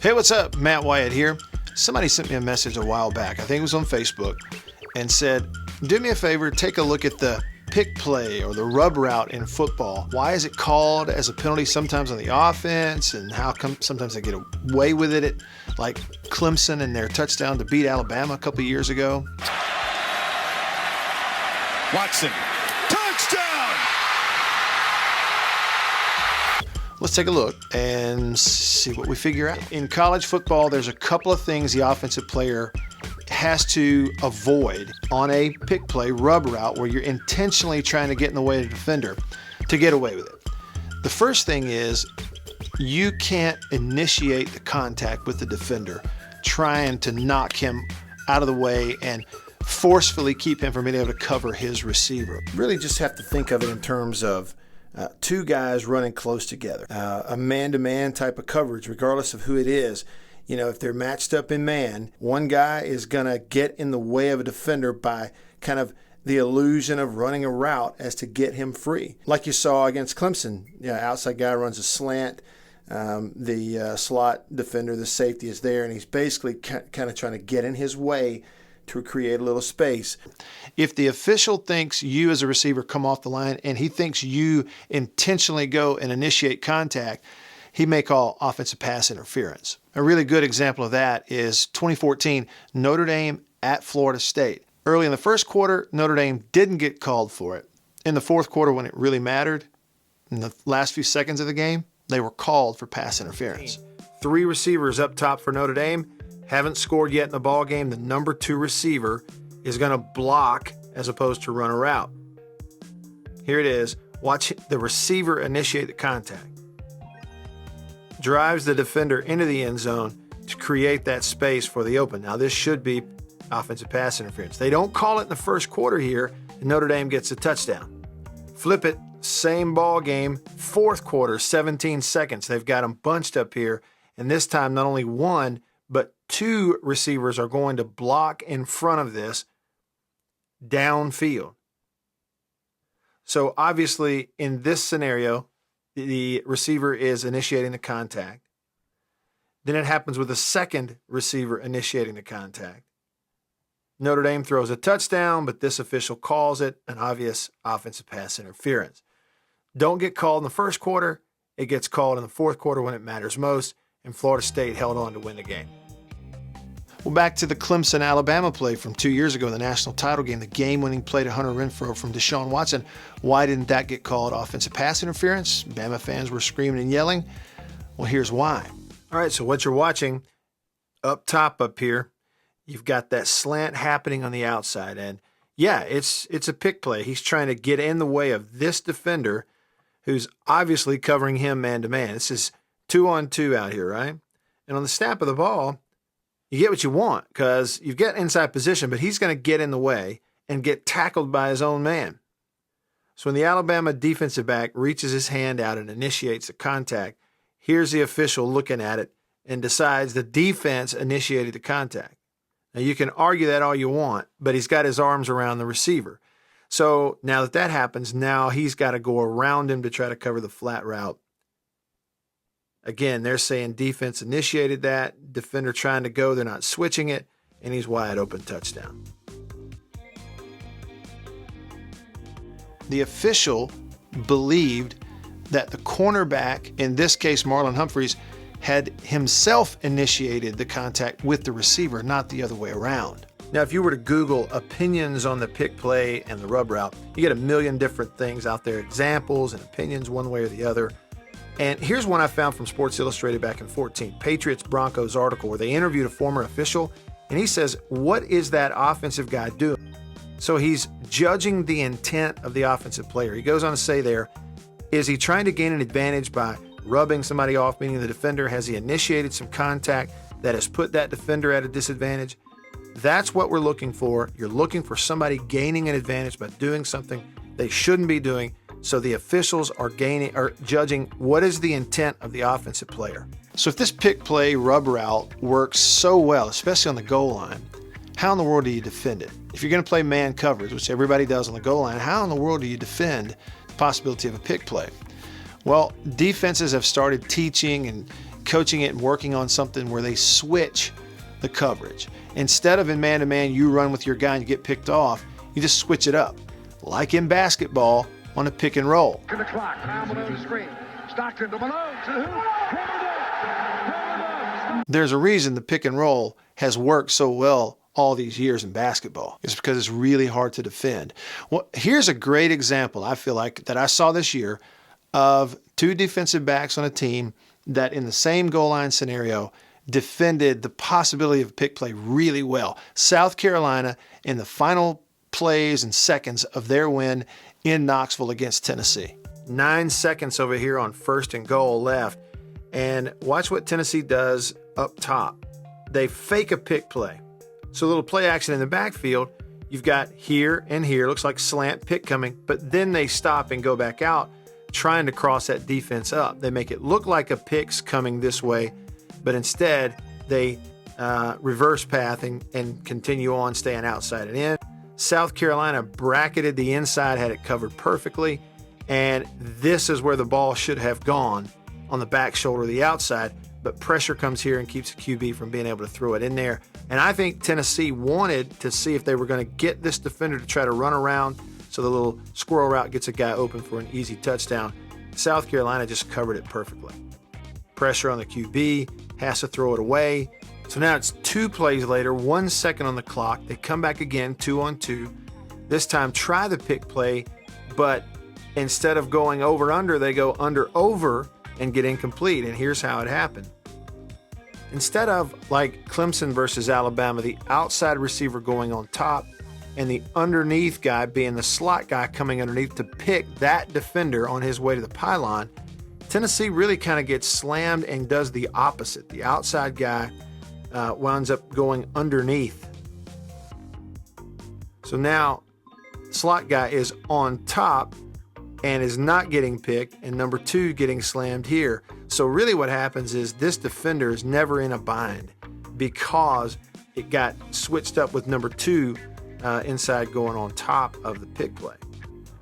Hey, what's up? Matt Wyatt here. Somebody sent me a message a while back, I think it was on Facebook, and said, do me a favor, take a look at the pick play or the rub route in football. Why is it called as a penalty sometimes on the offense, and how come sometimes they get away with it, like Clemson and their touchdown to beat Alabama a couple years ago. Watson, touchdown! Let's take a look and see what we figure out. In college football, there's a couple of things the offensive player has to avoid on a pick play rub route where you're intentionally trying to get in the way of the defender to get away with it. The first thing is you can't initiate the contact with the defender trying to knock him out of the way and forcefully keep him from being able to cover his receiver. Really just have to think of it in terms of two guys running close together, a man-to-man type of coverage, regardless of who it is. You know, if they're matched up in man, one guy is going to get in the way of a defender by kind of the illusion of running a route as to get him free. Like you saw against Clemson, outside guy runs a slant, the slot defender, the safety is there, and he's basically kind of trying to get in his way to create a little space. If the official thinks you as a receiver come off the line and he thinks you intentionally go and initiate contact, he may call offensive pass interference. A really good example of that is 2014 Notre Dame at Florida State. Early in the first quarter, Notre Dame didn't get called for it. In the fourth quarter, when it really mattered, in the last few seconds of the game, they were called for pass interference. Three receivers up top for Notre Dame haven't scored yet in the ball game. The number 2 receiver is going to block as opposed to run a route. Here it is. Watch the receiver initiate the contact. Drives the defender into the end zone to create that space for the open. Now, this should be offensive pass interference. They don't call it in the first quarter here, and Notre Dame gets a touchdown. Flip it, same ball game, fourth quarter, 17 seconds. They've got them bunched up here, and this time not only one, but 2 receivers are going to block in front of this downfield. So obviously, in this scenario, the receiver is initiating the contact. Then it happens with a second receiver initiating the contact. Notre Dame throws a touchdown, but this official calls it an obvious offensive pass interference. Don't get called in the first quarter. It gets called in the fourth quarter when it matters most, and Florida State held on to win the game. Well, back to the Clemson-Alabama play from 2 years ago in the national title game, the game-winning play to Hunter Renfrow from Deshaun Watson. Why didn't that get called offensive pass interference? Bama fans were screaming and yelling. Well, here's why. All right, so what you're watching up top up here, you've got that slant happening on the outside. And, yeah, it's a pick play. He's trying to get in the way of this defender who's obviously covering him man-to-man. This is 2-on-2 out here, right? And on the snap of the ball, you get what you want because you get inside position, but he's going to get in the way and get tackled by his own man. So when the Alabama defensive back reaches his hand out and initiates the contact, here's the official looking at it and decides the defense initiated the contact. Now, you can argue that all you want, but he's got his arms around the receiver. So now that happens, now he's got to go around him to try to cover the flat route. Again, they're saying defense initiated that, defender trying to go, they're not switching it, and he's wide open touchdown. The official believed that the cornerback, in this case Marlon Humphreys, had himself initiated the contact with the receiver, not the other way around. Now, if you were to Google opinions on the pick play and the rub route, you get a million different things out there, examples and opinions one way or the other. And here's one I found from Sports Illustrated back in 2014, Patriots-Broncos article, where they interviewed a former official, and he says, what is that offensive guy doing? So he's judging the intent of the offensive player. He goes on to say there, is he trying to gain an advantage by rubbing somebody off, meaning the defender? Has he initiated some contact that has put that defender at a disadvantage? That's what we're looking for. You're looking for somebody gaining an advantage by doing something they shouldn't be doing. So the officials are judging what is the intent of the offensive player. So if this pick play rub route works so well, especially on the goal line, how in the world do you defend it? If you're going to play man coverage, which everybody does on the goal line, how in the world do you defend the possibility of a pick play? Well, defenses have started teaching and coaching it and working on something where they switch the coverage. Instead of in man-to-man, you run with your guy and you get picked off, you just switch it up. Like in basketball on a pick and roll. To the clock, time on the screen. Stockton to Malone, to the hoop. There's a reason the pick and roll has worked so well all these years in basketball. It's because it's really hard to defend. Well, here's a great example, I feel like, that I saw this year of two defensive backs on a team that in the same goal line scenario defended the possibility of a pick play really well. South Carolina in the final plays and seconds of their win in Knoxville against Tennessee. 9 seconds over here on 1st and goal left. And watch what Tennessee does up top. They fake a pick play. So a little play action in the backfield. You've got here and here. Looks like slant pick coming. But then they stop and go back out trying to cross that defense up. They make it look like a pick's coming this way. But instead, they reverse path and continue on staying outside and in. South Carolina bracketed the inside, had it covered perfectly. And this is where the ball should have gone, on the back shoulder of the outside, but pressure comes here and keeps the QB from being able to throw it in there. And I think Tennessee wanted to see if they were going to get this defender to try to run around so the little squirrel route gets a guy open for an easy touchdown. South Carolina just covered it perfectly. Pressure on the QB, has to throw it away. So now it's 2 plays later, 1 second on the clock. They come back again, 2-on-2. This time try the pick play, but instead of going over-under, they go under-over and get incomplete. And here's how it happened. Instead of, like Clemson versus Alabama, the outside receiver going on top and the underneath guy being the slot guy coming underneath to pick that defender on his way to the pylon, Tennessee really kind of gets slammed and does the opposite. The outside guy winds up going underneath. So now slot guy is on top and is not getting picked, and number 2 getting slammed here. So really what happens is this defender is never in a bind because it got switched up with number 2 inside going on top of the pick play.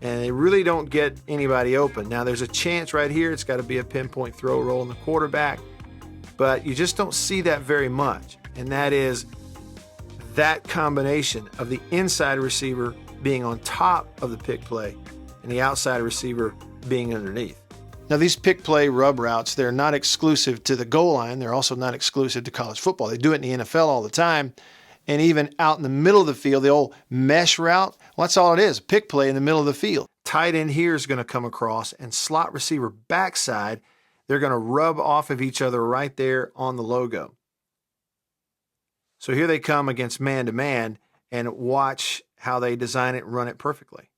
And they really don't get anybody open. Now there's a chance right here. It's got to be a pinpoint throw roll in the quarterback, but you just don't see that very much. And that is that combination of the inside receiver being on top of the pick play and the outside receiver being underneath. Now, these pick play rub routes, they're not exclusive to the goal line. They're also not exclusive to college football. They do it in the NFL all the time. And even out in the middle of the field, the old mesh route, well, that's all it is, a pick play in the middle of the field. Tight end here is going to come across, and slot receiver backside, they're going to rub off of each other right there on the logo. So here they come against man-to-man, and watch how they design it and run it perfectly.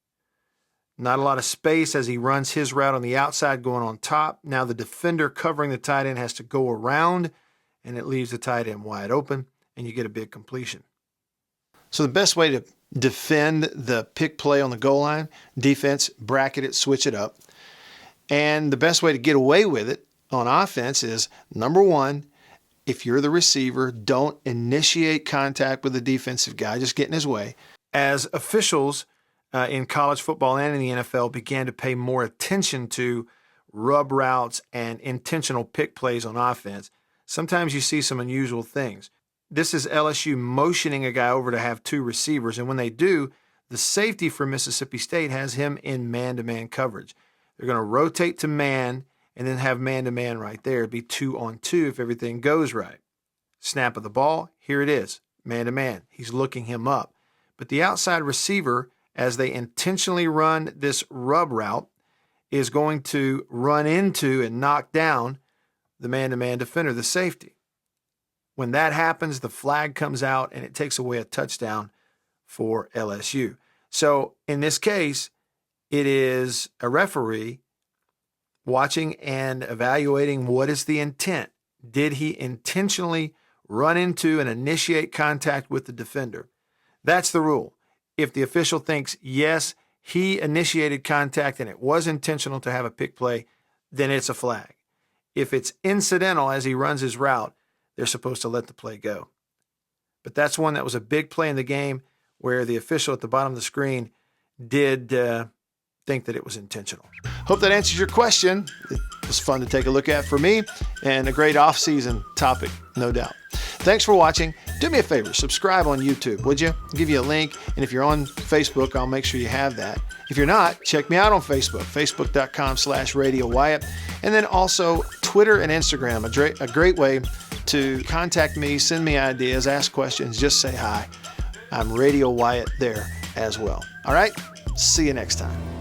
Not a lot of space as he runs his route on the outside going on top. Now the defender covering the tight end has to go around, and it leaves the tight end wide open, and you get a big completion. So the best way to defend the pick play on the goal line, defense, bracket it, switch it up. And the best way to get away with it on offense is, number 1, if you're the receiver, don't initiate contact with the defensive guy, just get in his way. As officials in college football and in the NFL began to pay more attention to rub routes and intentional pick plays on offense, sometimes you see some unusual things. This is LSU motioning a guy over to have 2 receivers, and when they do, the safety for Mississippi State has him in man-to-man coverage. They're going to rotate to man and then have man-to-man right there. It'd be 2-on-2 if everything goes right. Snap of the ball, here it is, man-to-man. He's looking him up. But the outside receiver, as they intentionally run this rub route, is going to run into and knock down the man-to-man defender, the safety. When that happens, the flag comes out and it takes away a touchdown for LSU. So in this case, it is a referee watching and evaluating what is the intent. Did he intentionally run into and initiate contact with the defender? That's the rule. If the official thinks, yes, he initiated contact and it was intentional to have a pick play, then it's a flag. If it's incidental as he runs his route, they're supposed to let the play go. But that's one that was a big play in the game where the official at the bottom of the screen did think that it was intentional. Hope that answers your question. It was fun to take a look at for me, and a great off-season topic, no doubt. Thanks for watching. Do me a favor, subscribe on YouTube, would you? I'll give you a link, and if you're on Facebook, I'll make sure you have that. If you're not, check me out on Facebook, facebook.com/Radio Wyatt, and then also Twitter and Instagram, a great way to contact me, send me ideas, ask questions, just say hi. I'm Radio Wyatt there as well. All right, see you next time.